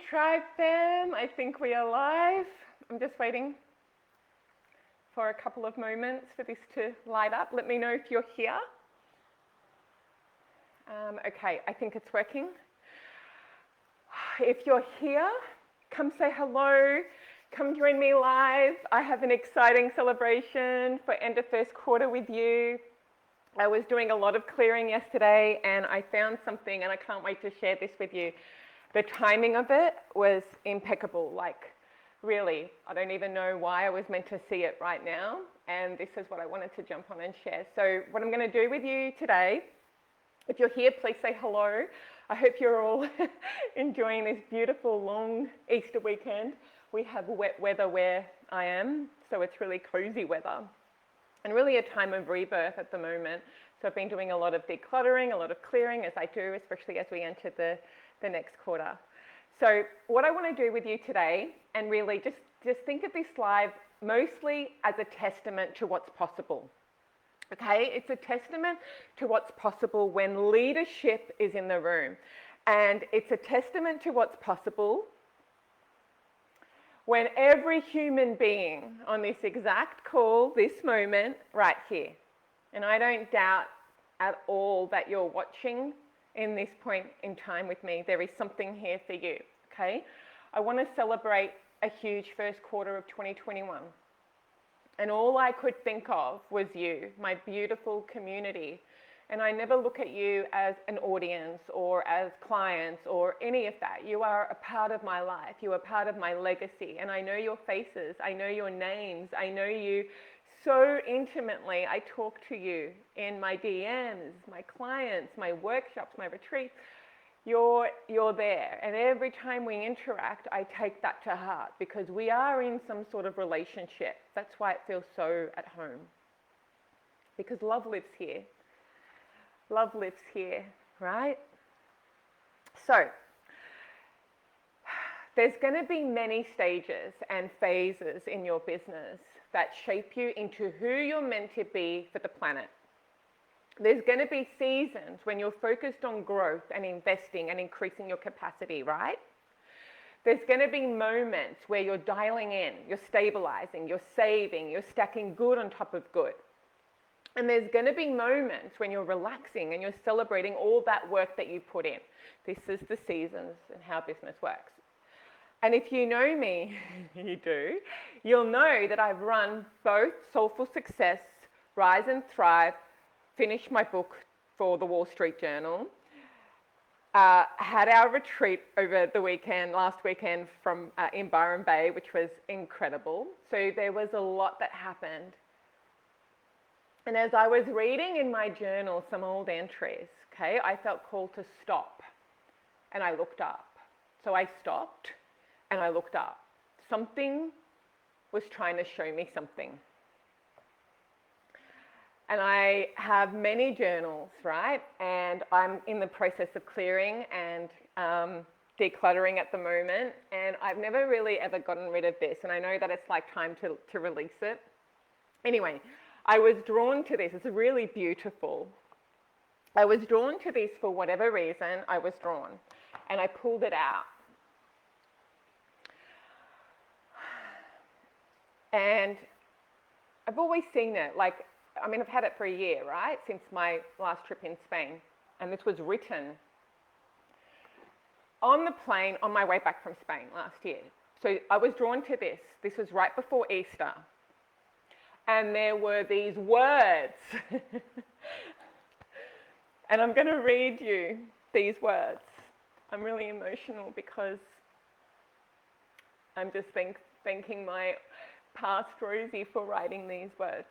Tribe Fam. I think we are live. I'm just waiting for a couple of moments for this to light up. Let me know if you're here. Okay, I think it's working. If you're here, come say hello. Come join me live. I have an exciting celebration for end of first quarter with you. I was doing a lot of clearing yesterday and I found something and I can't wait to share this with you. The timing of it was impeccable, like really. I don't even know why I was meant to see it right now, and this is what I wanted to jump on and share. So what I'm going to do with you today, if you're here, please say hello. I hope you're all enjoying this beautiful long Easter weekend. We have wet weather where I am, so it's really cozy weather and really a time of rebirth at the moment. So I've been doing a lot of decluttering, a lot of clearing, as I do, especially as we enter the next quarter. So what I want to do with you today, and really just think of this live mostly as a testament to what's possible. Okay, it's a testament to what's possible when leadership is in the room. And it's a testament to what's possible when every human being on this exact call, this moment, right here, and I don't doubt at all that you're watching in this point in time with me, there is something here for you, okay? I want to celebrate a huge first quarter of 2021. And all I could think of was you, my beautiful community. And I never look at you as an audience or as clients or any of that. You are a part of my life. You are part of my legacy. And I know your faces. I know your names. I know you so intimately. I talk to you in my DMs, my clients, my workshops, my retreats. You're there. And every time we interact, I take that to heart because we are in some sort of relationship. That's why it feels so at home. Because love lives here. Love lives here, right? So, there's going to be many stages and phases in your business that shape you into who you're meant to be for the planet. There's going to be seasons when you're focused on growth and investing and increasing your capacity, right? There's going to be moments where you're dialing in, you're stabilizing, you're saving, you're stacking good on top of good. And there's going to be moments when you're relaxing and you're celebrating all that work that you put in. This is the seasons and how business works. And if you know me, you do, you'll know that I've run both Soulful Success, Rise and Thrive, finished my book for the Wall Street Journal, had our retreat over the weekend, last weekend from in Byron Bay, which was incredible. So there was a lot that happened. And as I was reading in my journal some old entries, okay, I felt called to stop. And I looked up. So I stopped and I looked up. Something was trying to show me something. And I have many journals, right? And I'm in the process of clearing and decluttering at the moment. And I've never really ever gotten rid of this. And I know that it's like time to release it. Anyway, I was drawn to this. It's really beautiful. I was drawn to this for whatever reason I was drawn. And I pulled it out. And I've always seen it, like, I mean, I've had it for a year, right? Since my last trip in Spain. And this was written on the plane on my way back from Spain last year. So I was drawn to this. This was right before Easter. And there were these words. And I'm going to read you these words. I'm really emotional because I'm just thanking my past Rosie for writing these words.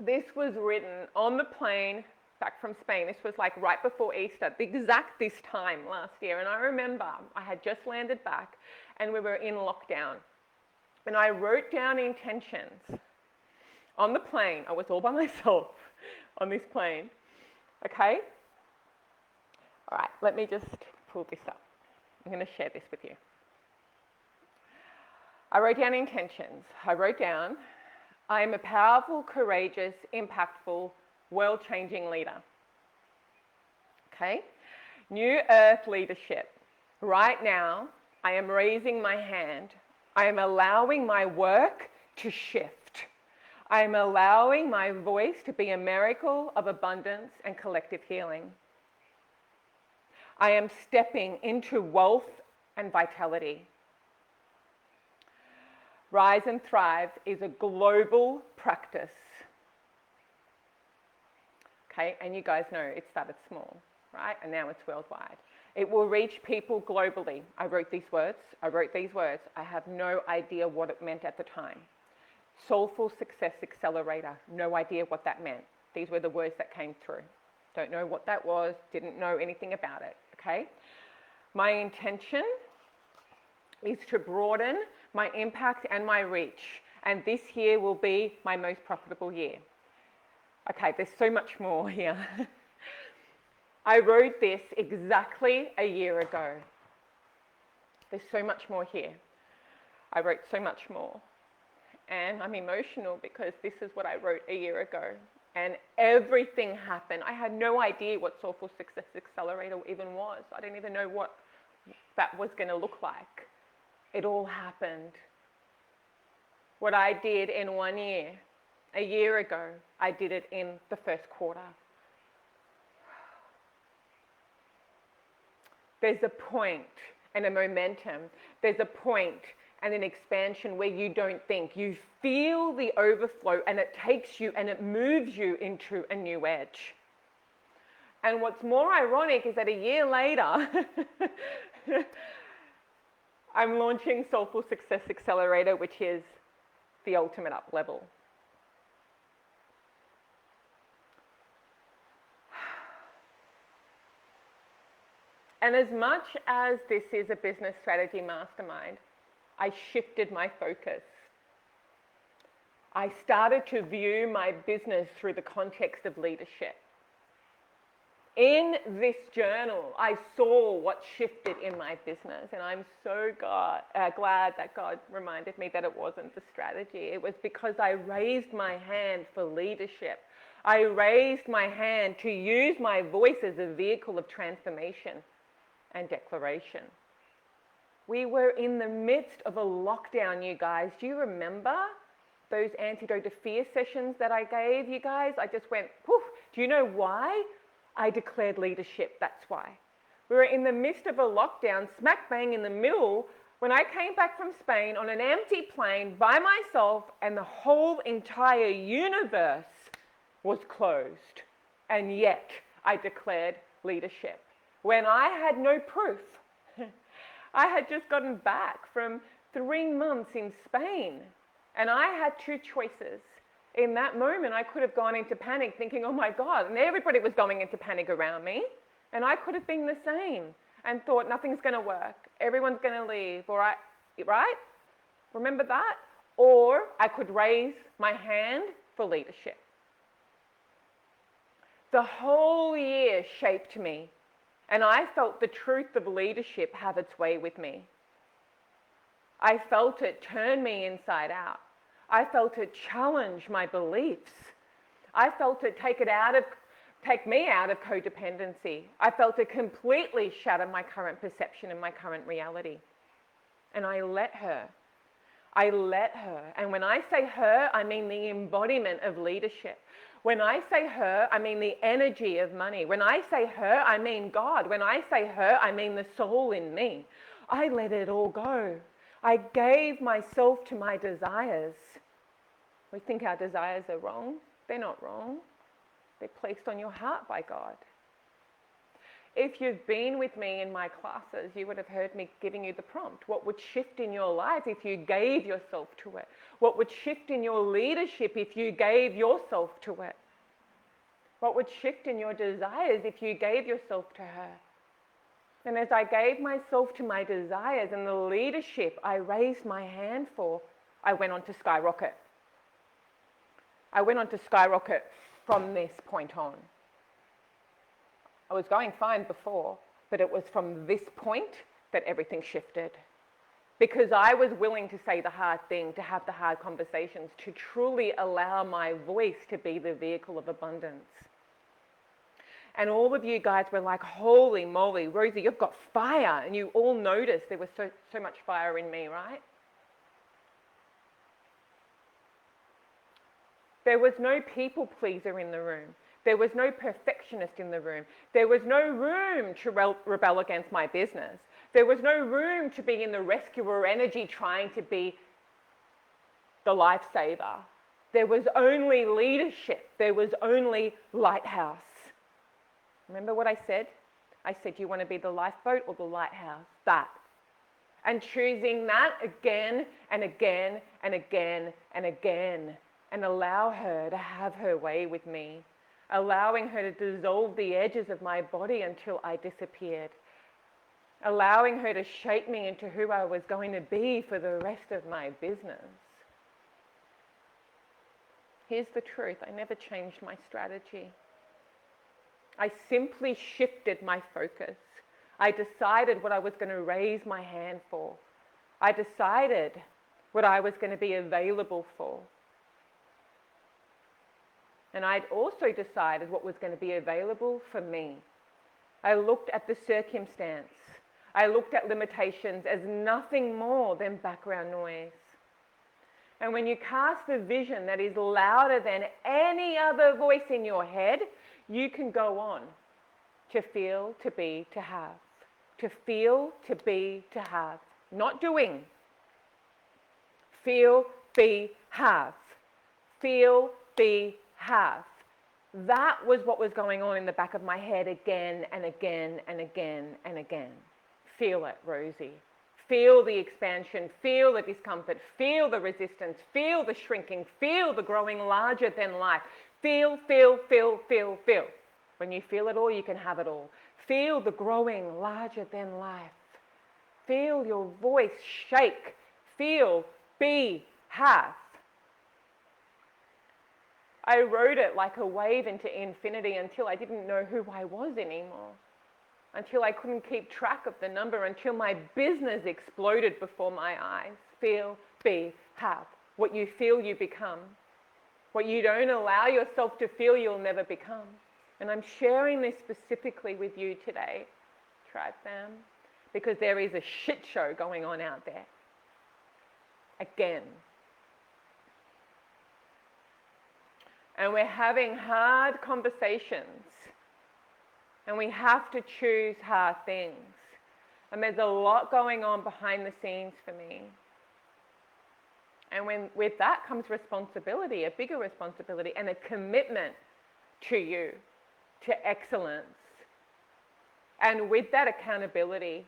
This was written on the plane back from Spain. This was like right before Easter, this time last year. And I remember I had just landed back and we were in lockdown. And I wrote down intentions on the plane. I was all by myself on this plane. Okay? All right, let me just pull this up. I'm going to share this with you. I wrote down intentions. I wrote down, I am a powerful, courageous, impactful, world-changing leader. Okay? New Earth leadership. Right now, I am raising my hand. I am allowing my work to shift. I am allowing my voice to be a miracle of abundance and collective healing. I am stepping into wealth and vitality. Rise and Thrive is a global practice. Okay, and you guys know it started small, right? And now it's worldwide. It will reach people globally. I wrote these words. I have no idea what it meant at the time. Soulful Success Accelerator. No idea what that meant. These were the words that came through. Don't know what that was. Didn't know anything about it. Okay? My intention is to broaden my impact and my reach. And this year will be my most profitable year. Okay, there's so much more here. I wrote this exactly a year ago. There's so much more here. I wrote so much more. And I'm emotional because this is what I wrote a year ago. And everything happened. I had no idea what Soulful Success Accelerator even was. I didn't even know what that was going to look like. It all happened. What I did in 1 year, a year ago, I did it in the first quarter. There's a point and a momentum. There's a point and an expansion where you don't think. You feel the overflow and it takes you and it moves you into a new edge. And what's more ironic is that a year later, I'm launching Soulful Success Accelerator, which is the ultimate up level. And as much as this is a business strategy mastermind, I shifted my focus. I started to view my business through the context of leadership. In this journal, I saw what shifted in my business, and I'm so glad that God reminded me that it wasn't the strategy. It was because I raised my hand for leadership. I raised my hand to use my voice as a vehicle of transformation and declaration. We were in the midst of a lockdown, you guys. Do you remember those antidote to fear sessions that I gave you guys? I just went, poof. Do you know why? I declared leadership, that's why. We were in the midst of a lockdown, smack bang in the middle, when I came back from Spain on an empty plane by myself and the whole entire universe was closed. And yet I declared leadership. When I had no proof. I had just gotten back from 3 months in Spain and I had two choices. In that moment, I could have gone into panic thinking, oh my God, and everybody was going into panic around me. And I could have been the same and thought nothing's going to work. Everyone's going to leave, right? Remember that? Or I could raise my hand for leadership. The whole year shaped me. And I felt the truth of leadership have its way with me. I felt it turn me inside out. I felt it challenge my beliefs. I felt it take me out of codependency. I felt it completely shatter my current perception and my current reality. And I let her. And when I say her, I mean the embodiment of leadership. When I say her, I mean the energy of money. When I say her, I mean God. When I say her, I mean the soul in me. I let it all go. I gave myself to my desires. We think our desires are wrong. They're not wrong. They're placed on your heart by God. If you've been with me in my classes, you would have heard me giving you the prompt. What would shift in your life if you gave yourself to it? What would shift in your leadership if you gave yourself to it? What would shift in your desires if you gave yourself to her? And as I gave myself to my desires and the leadership I raised my hand for, I went on to skyrocket. I went on to skyrocket from this point on. I was going fine before, but it was from this point that everything shifted. Because I was willing to say the hard thing, to have the hard conversations, to truly allow my voice to be the vehicle of abundance. And all of you guys were like, holy moly, Rosie, you've got fire. And you all noticed there was so much fire in me, right? There was no people pleaser in the room. There was no perfectionist in the room. There was no room to rebel against my business. There was no room to be in the rescuer energy trying to be the lifesaver. There was only leadership. There was only lighthouse. Remember what I said? I said, you want to be the lifeboat or the lighthouse? That. And choosing that again and again and again and again, and allow her to have her way with me, allowing her to dissolve the edges of my body until I disappeared, allowing her to shape me into who I was going to be for the rest of my business. Here's the truth, I never changed my strategy. I simply shifted my focus. I decided what I was going to raise my hand for. I decided what I was going to be available for. And I'd also decided what was going to be available for me. I looked at the circumstance. I looked at limitations as nothing more than background noise. And when you cast a vision that is louder than any other voice in your head, you can go on to feel, to be, to have. To feel, to be, to have. Not doing. Feel, be, have. Feel, be, have. That was what was going on in the back of my head again and again and again and again. Feel it, Rosie. Feel the expansion, feel the discomfort, feel the resistance, feel the shrinking, feel the growing larger than life. Feel, feel, feel, feel, feel. When you feel it all, you can have it all. Feel the growing larger than life. Feel your voice shake. Feel, be, have. I rode it like a wave into infinity until I didn't know who I was anymore. Until I couldn't keep track of the number, until my business exploded before my eyes. Feel, be, have. What you feel, you become. What you don't allow yourself to feel, you'll never become. And I'm sharing this specifically with you today, Tribe Fam, because there is a shit show going on out there. Again. And we're having hard conversations. And we have to choose hard things. And there's a lot going on behind the scenes for me. And with that comes responsibility, a bigger responsibility, and a commitment to you, to excellence. And with that accountability,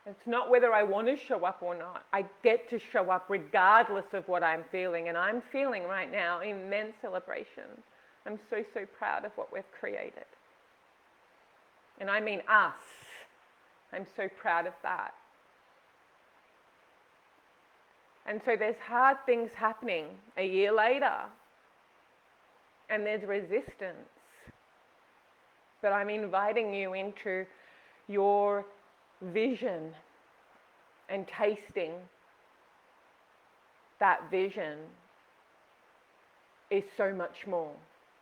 it's not whether I want to show up or not. I get to show up regardless of what I'm feeling. And I'm feeling right now immense celebration. I'm so, so proud of what we've created. And I mean us. I'm so proud of that. And so there's hard things happening a year later. And there's resistance. But I'm inviting you into your vision and tasting that vision is so much more.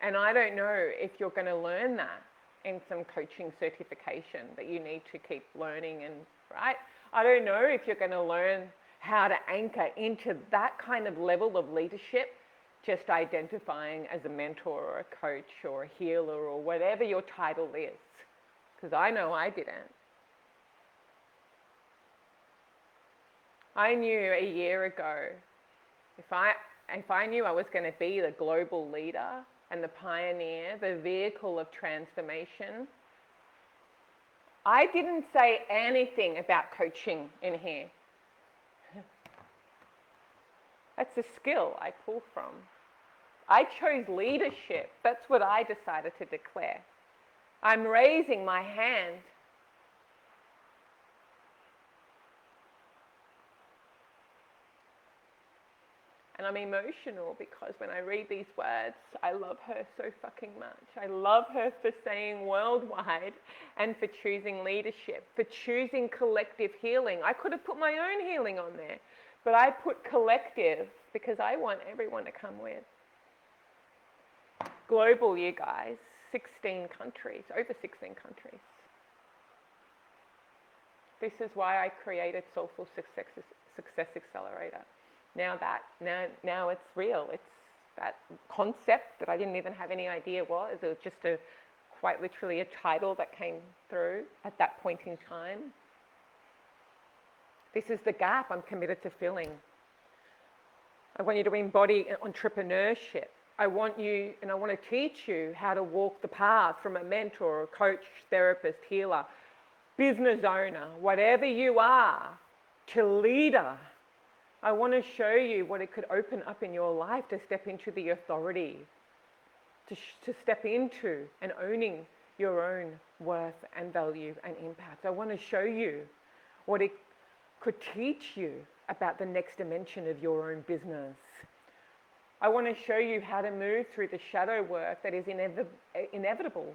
And I don't know if you're going to learn that in some coaching certification that you need to keep learning, and right? I don't know if you're going to learn how to anchor into that kind of level of leadership, just identifying as a mentor or a coach or a healer or whatever your title is, because I know I didn't. I knew a year ago, if I knew I was going to be the global leader and the pioneer, the vehicle of transformation, I didn't say anything about coaching in here. That's a skill I pull from. I chose leadership. That's what I decided to declare. I'm raising my hand. And I'm emotional because when I read these words, I love her so fucking much. I love her for saying worldwide and for choosing leadership, for choosing collective healing. I could have put my own healing on there, but I put collective because I want everyone to come with. Global, you guys. 16 countries, over 16 countries. This is why I created Soulful Success Accelerator. Now it's real. It's that concept that I didn't even have any idea what. It was just quite literally a title that came through at that point in time. This is the gap I'm committed to filling. I want you to embody entrepreneurship. I want you, and I want to teach you how to walk the path from a mentor, a coach, therapist, healer, business owner, whatever you are, to leader. I want to show you what it could open up in your life to step into the authority, to step into and owning your own worth and value and impact. I want to show you what it could teach you about the next dimension of your own business. I want to show you how to move through the shadow work that is inevitable.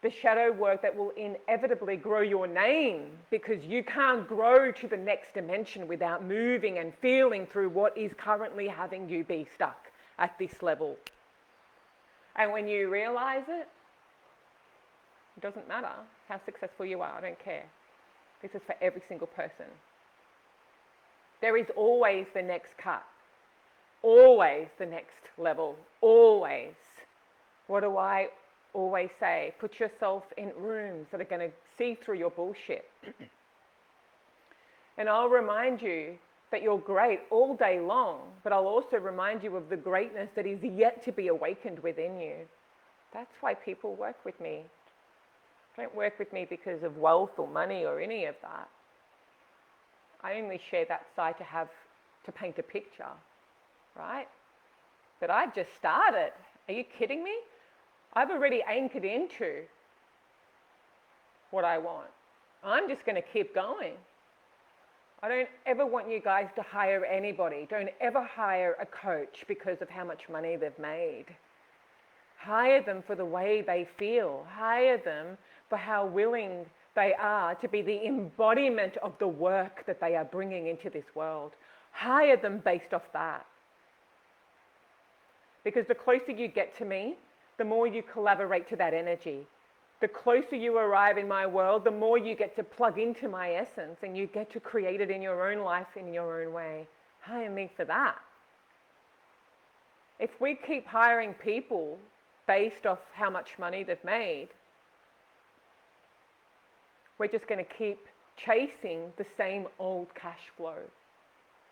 The shadow work that will inevitably grow your name, because you can't grow to the next dimension without moving and feeling through what is currently having you be stuck at this level. And when you realize it, it doesn't matter how successful you are, I don't care. This is for every single person. There is always the next cut, always the next level, always. What do I always say? Put yourself in rooms that are going to see through your bullshit. And I'll remind you that you're great all day long, but I'll also remind you of the greatness that is yet to be awakened within you. That's why people work with me. Don't work with me because of wealth or money or any of that. I only share that side to paint a picture, right? But I've just started. Are you kidding me? I've already anchored into what I want. I'm just going to keep going. I don't ever want you guys to hire anybody. Don't ever hire a coach because of how much money they've made. Hire them for the way they feel. Hire them for how willing they are to be the embodiment of the work that they are bringing into this world. Hire them based off that. Because the closer you get to me, the more you collaborate to that energy. The closer you arrive in my world, the more you get to plug into my essence and you get to create it in your own life, in your own way. Hire me for that. If we keep hiring people based off how much money they've made, we're just going to keep chasing the same old cash flow.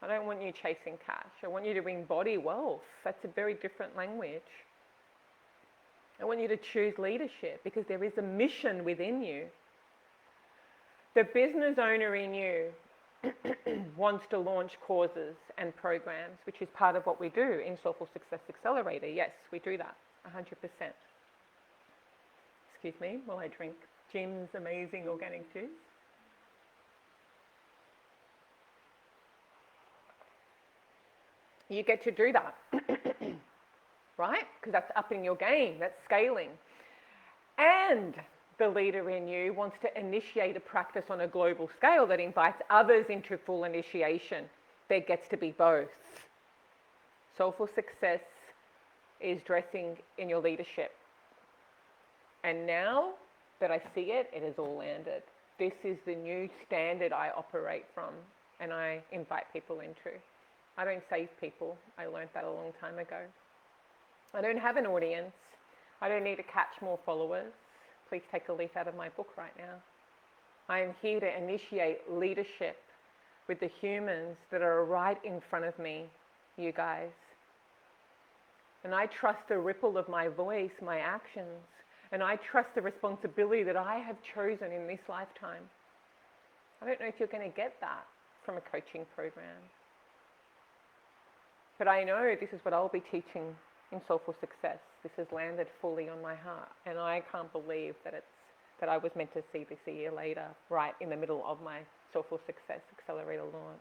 I don't want you chasing cash. I want you to embody wealth. That's a very different language. I want you to choose leadership because there is a mission within you. The business owner in you wants to launch courses and programs, which is part of what we do in Soulful Success Accelerator. Yes, we do that, 100%. Excuse me while I drink Jim's amazing organic juice. You get to do that, right? Because that's upping your game, that's scaling. And the leader in you wants to initiate a practice on a global scale that invites others into full initiation. There gets to be both. Soulful Success is dressing in your leadership. And now that I see it, it has all landed. This is the new standard I operate from and I invite people into. I don't save people. I learned that a long time ago. I don't have an audience. I don't need to catch more followers. Please take a leaf out of my book right now. I am here to initiate leadership with the humans that are right in front of me, you guys. And I trust the ripple of my voice, my actions, and I trust the responsibility that I have chosen in this lifetime. I don't know if you're going to get that from a coaching program. But I know this is what I'll be teaching in Soulful Success. This has landed fully on my heart. And I can't believe that I was meant to see this a year later, right in the middle of my Soulful Success Accelerator launch.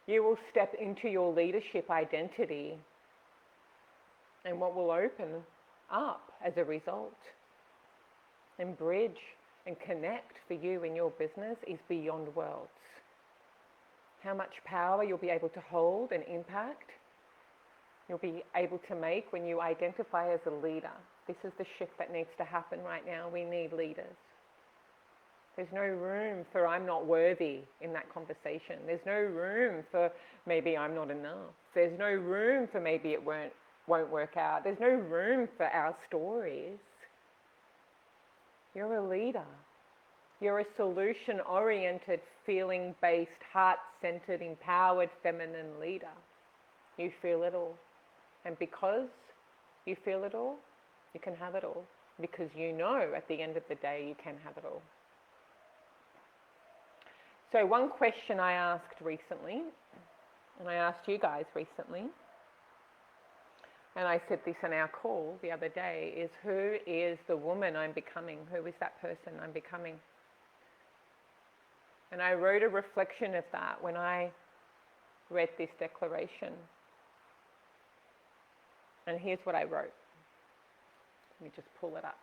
You will step into your leadership identity, and what will open up as a result and bridge and connect for you in your business is beyond worlds. How much power you'll be able to hold and impact you'll be able to make when you identify as a leader. This is the shift that needs to happen right now. We need leaders. There's no room for I'm not worthy in that conversation. There's no room for maybe I'm not enough. There's no room for maybe it won't work out. There's no room for our stories. You're a leader. You're a solution-oriented, feeling-based, heart-centered, empowered, feminine leader. You feel it all. And because you feel it all, you can have it all. Because you know at the end of the day you can have it all. So one question I asked recently, and I asked you guys recently, and I said this in our call the other day, is who is the woman I'm becoming? Who is that person I'm becoming? And I wrote a reflection of that when I read this declaration. And here's what I wrote. Let me just pull it up.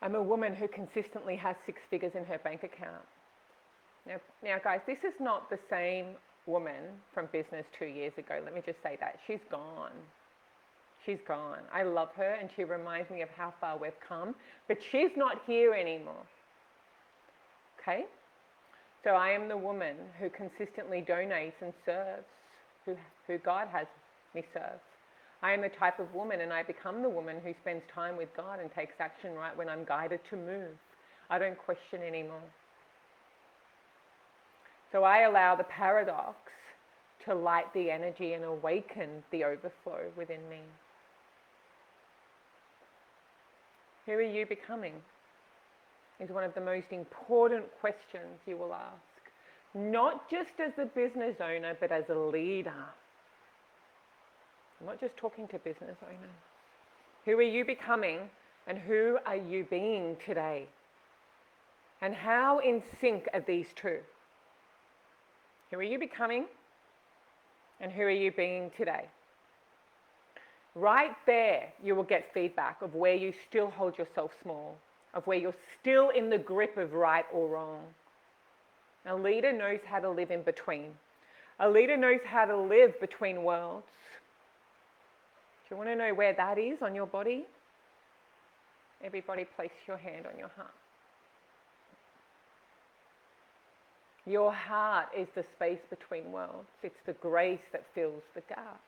I'm a woman who consistently has 6 figures in her bank account. Now guys, this is not the same woman from business 2 years ago. Let me just say that. She's gone. She's gone. I love her and she reminds me of how far we've come, but she's not here anymore. Okay? So I am the woman who consistently donates and serves, who God has me serve. I am the type of woman, and I become the woman who spends time with God and takes action right when I'm guided to move. I don't question anymore. So I allow the paradox to light the energy and awaken the overflow within me. Who are you becoming? Is one of the most important questions you will ask. Not just as a business owner, but as a leader. I'm not just talking to business owners. Who are you becoming and who are you being today? And how in sync are these two? Who are you becoming and who are you being today? Right there, you will get feedback of where you still hold yourself small, of where you're still in the grip of right or wrong. A leader knows how to live in between. A leader knows how to live between worlds. Do you want to know where that is on your body? Everybody place your hand on your heart. Your heart is the space between worlds. It's the grace that fills the gap.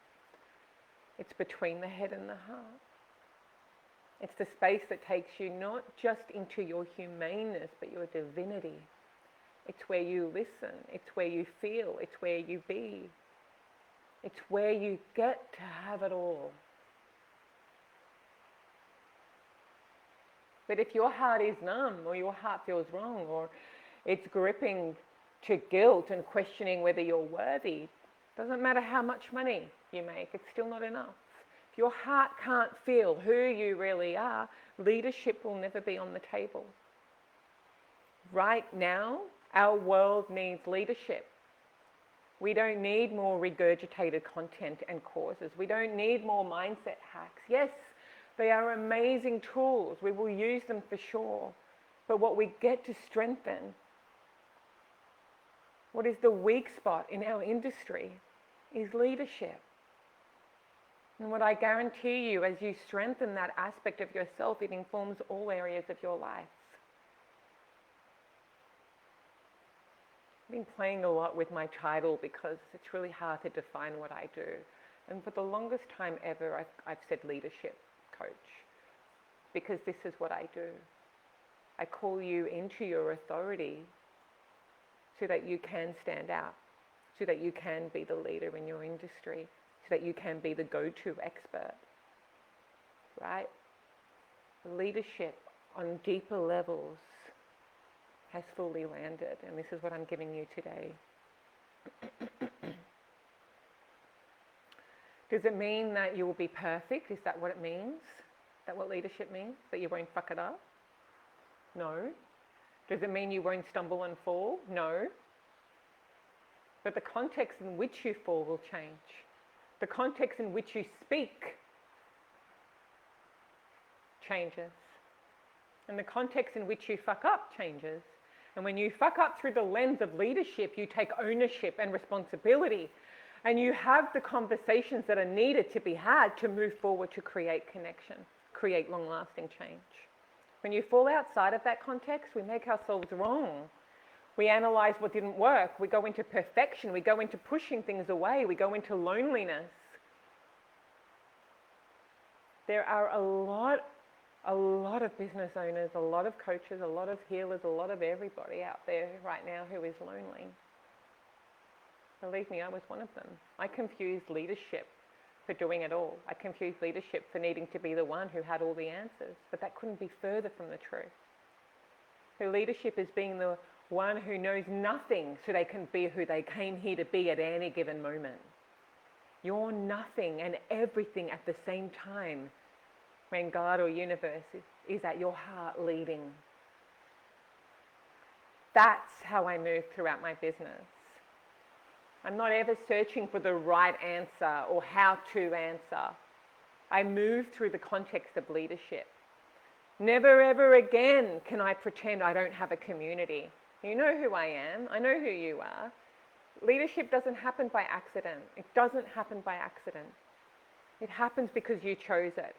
It's between the head and the heart. It's the space that takes you not just into your humaneness, but your divinity. It's where you listen. It's where you feel. It's where you be. It's where you get to have it all. But if your heart is numb, or your heart feels wrong, or it's gripping to guilt and questioning whether you're worthy, doesn't matter how much money you make, it's still not enough. If your heart can't feel who you really are, leadership will never be on the table. Right now, our world needs leadership. We don't need more regurgitated content and causes. We don't need more mindset hacks. Yes, they are amazing tools. We will use them for sure. But what we get to strengthen, what is the weak spot in our industry, is leadership. And what I guarantee you, as you strengthen that aspect of yourself, it informs all areas of your life. I've been playing a lot with my title because it's really hard to define what I do. And for the longest time ever, I've said leadership coach, because this is what I do. I call you into your authority so that you can stand out, so that you can be the leader in your industry, so that you can be the go-to expert, right? Leadership on deeper levels has fully landed, and this is what I'm giving you today. Does it mean that you will be perfect? Is that what it means? Is that what leadership means? That you won't fuck it up? No. Does it mean you won't stumble and fall? No. But the context in which you fall will change. The context in which you speak changes. And the context in which you fuck up changes. And when you fuck up through the lens of leadership, you take ownership and responsibility. And you have the conversations that are needed to be had to move forward to create connection, create long-lasting change. When you fall outside of that context, we make ourselves wrong. We analyze what didn't work. We go into perfection. We go into pushing things away. We go into loneliness. There are a lot of business owners, a lot of coaches, a lot of healers, a lot of everybody out there right now who is lonely. Believe me, I was one of them. I confused leadership for doing it all. I confused leadership for needing to be the one who had all the answers, but that couldn't be further from the truth. So leadership is being the one who knows nothing so they can be who they came here to be at any given moment. You're nothing and everything at the same time when God or universe is at your heart leading. That's how I move throughout my business. I'm not ever searching for the right answer or how to answer. I move through the context of leadership. Never ever again can I pretend I don't have a community. You know who I am. I know who you are. Leadership doesn't happen by accident. It doesn't happen by accident. It happens because you chose it.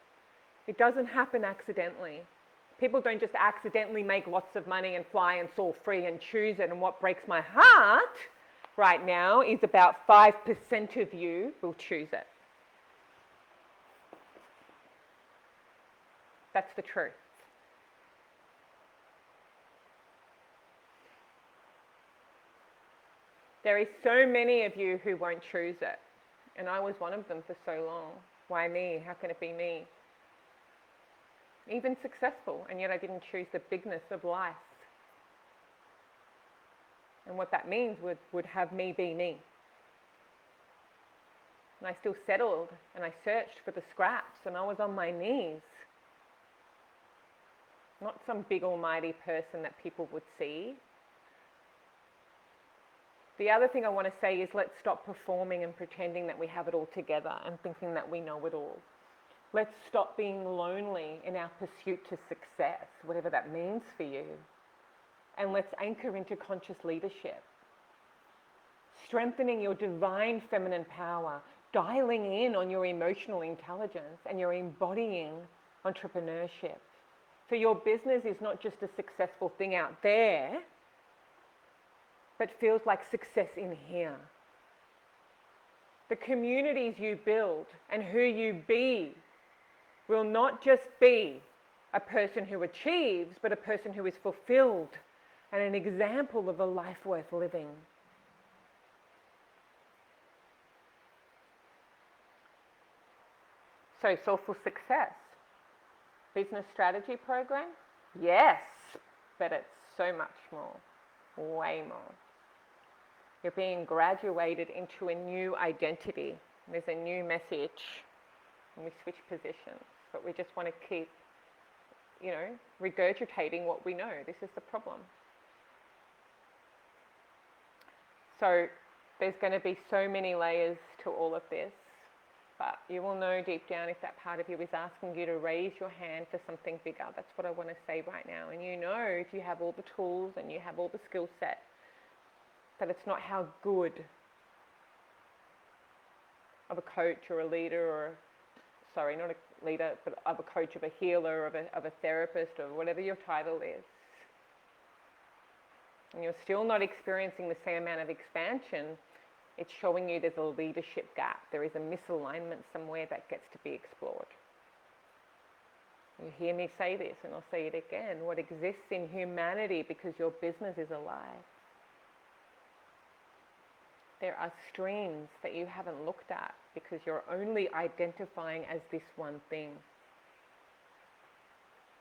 It doesn't happen accidentally. People don't just accidentally make lots of money and fly and soar free and choose it. And what breaks my heart right now is about 5% of you will choose it. That's the truth. There is so many of you who won't choose it. And I was one of them for so long. Why me? How can it be me? Even successful, and yet I didn't choose the bigness of life. And what that means would have me be me. And I still settled and I searched for the scraps and I was on my knees. Not some big almighty person that people would see. The other thing I want to say is let's stop performing and pretending that we have it all together and thinking that we know it all. Let's stop being lonely in our pursuit to success, whatever that means for you. And let's anchor into conscious leadership. Strengthening your divine feminine power, dialing in on your emotional intelligence, and you're embodying entrepreneurship. So your business is not just a successful thing out there, but feels like success in here. The communities you build and who you be will not just be a person who achieves, but a person who is fulfilled and an example of a life worth living. So, Soulful Success. Business strategy program? Yes, but it's so much more, way more. You're being graduated into a new identity. There's a new message, and we switch positions, but we just want to keep, regurgitating what we know. This is the problem. So there's going to be so many layers to all of this, but you will know deep down if that part of you is asking you to raise your hand for something bigger. That's what I want to say right now. And you know if you have all the tools and you have all the skill set, that it's not how good of a coach or a leader or, sorry, not a leader, but of a coach, of a healer, of a therapist, or whatever your title is. And you're still not experiencing the same amount of expansion, it's showing you there's a leadership gap. There is a misalignment somewhere that gets to be explored. You hear me say this, and I'll say it again. What exists in humanity because your business is alive. There are streams that you haven't looked at because you're only identifying as this one thing.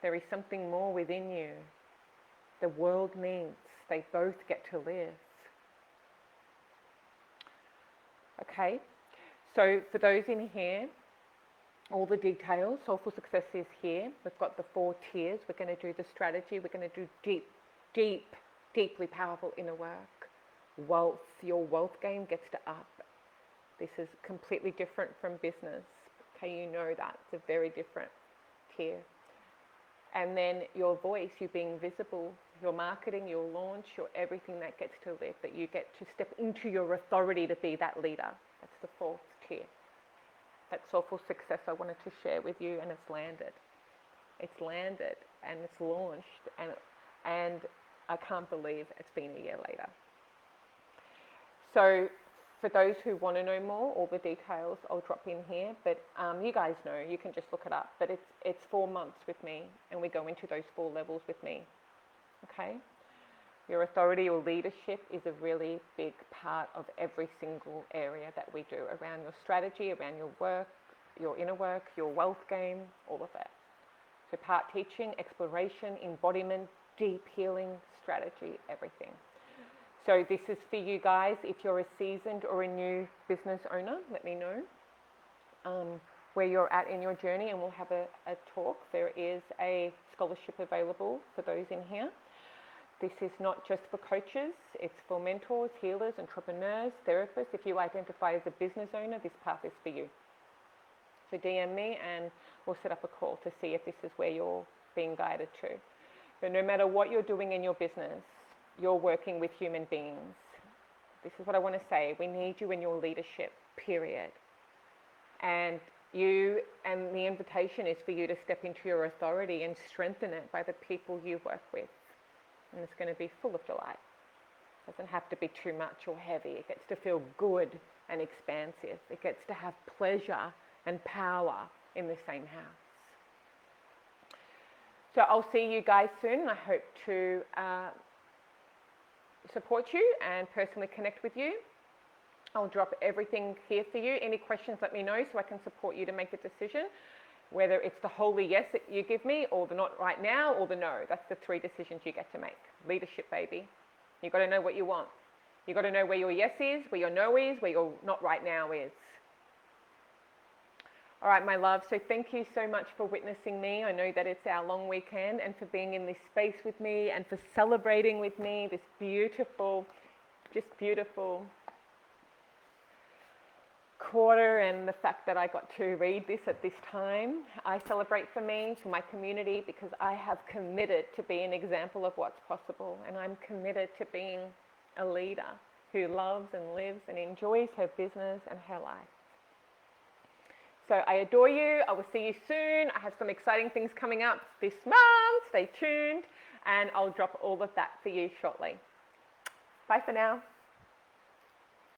There is something more within you. The world needs. They both get to live. Okay, so for those in here, all the details, Soulful Success is here. We've got the 4 tiers. We're going to do the strategy. We're going to do deeply powerful inner work. Wealth, your wealth game gets to up. This is completely different from business. Okay, you know that. It's a very different tier. And then your voice, you being visible, your marketing, your launch, your everything that gets to live, that you get to step into your authority to be that leader. That's the fourth tier. That soulful success I wanted to share with you, and it's landed. It's landed and it's launched, and I can't believe it's been a year later. So for those who want to know more, all the details I'll drop in here, but you guys know, you can just look it up, but it's 4 months with me, and we go into those 4 levels with me, okay? Your authority or leadership is a really big part of every single area that we do, around your strategy, around your work, your inner work, your wealth game, all of that. So part teaching, exploration, embodiment, deep healing, strategy, everything. So this is for you guys. If you're a seasoned or a new business owner, let me know where you're at in your journey, and we'll have a talk. There is a scholarship available for those in here. This is not just for coaches, it's for mentors, healers, entrepreneurs, therapists. If you identify as a business owner, this path is for you. So DM me and we'll set up a call to see if this is where you're being guided to. So no matter what you're doing in your business, you're working with human beings. This is what I want to say. We need you in your leadership, period. And the invitation is for you to step into your authority and strengthen it by the people you work with. And it's going to be full of delight. It doesn't have to be too much or heavy. It gets to feel good and expansive. It gets to have pleasure and power in the same house. So I'll see you guys soon. I hope to support you and personally connect with you. I'll drop everything here for you. Any questions, let me know so I can support you to make a decision. Whether it's the holy yes that you give me, or the not right now, or the no. That's the 3 decisions you get to make. Leadership, baby. You've got to know what you want. You've got to know where your yes is, where your no is, where your not right now is. All right, my love. So thank you so much for witnessing me. I know that it's our long weekend, and for being in this space with me, and for celebrating with me this beautiful, just beautiful quarter, and the fact that I got to read this at this time. I celebrate for me, for my community, because I have committed to be an example of what's possible, and I'm committed to being a leader who loves and lives and enjoys her business and her life. So I adore you. I will see you soon. I have some exciting things coming up this month. Stay tuned, and I'll drop all of that for you shortly. Bye for now.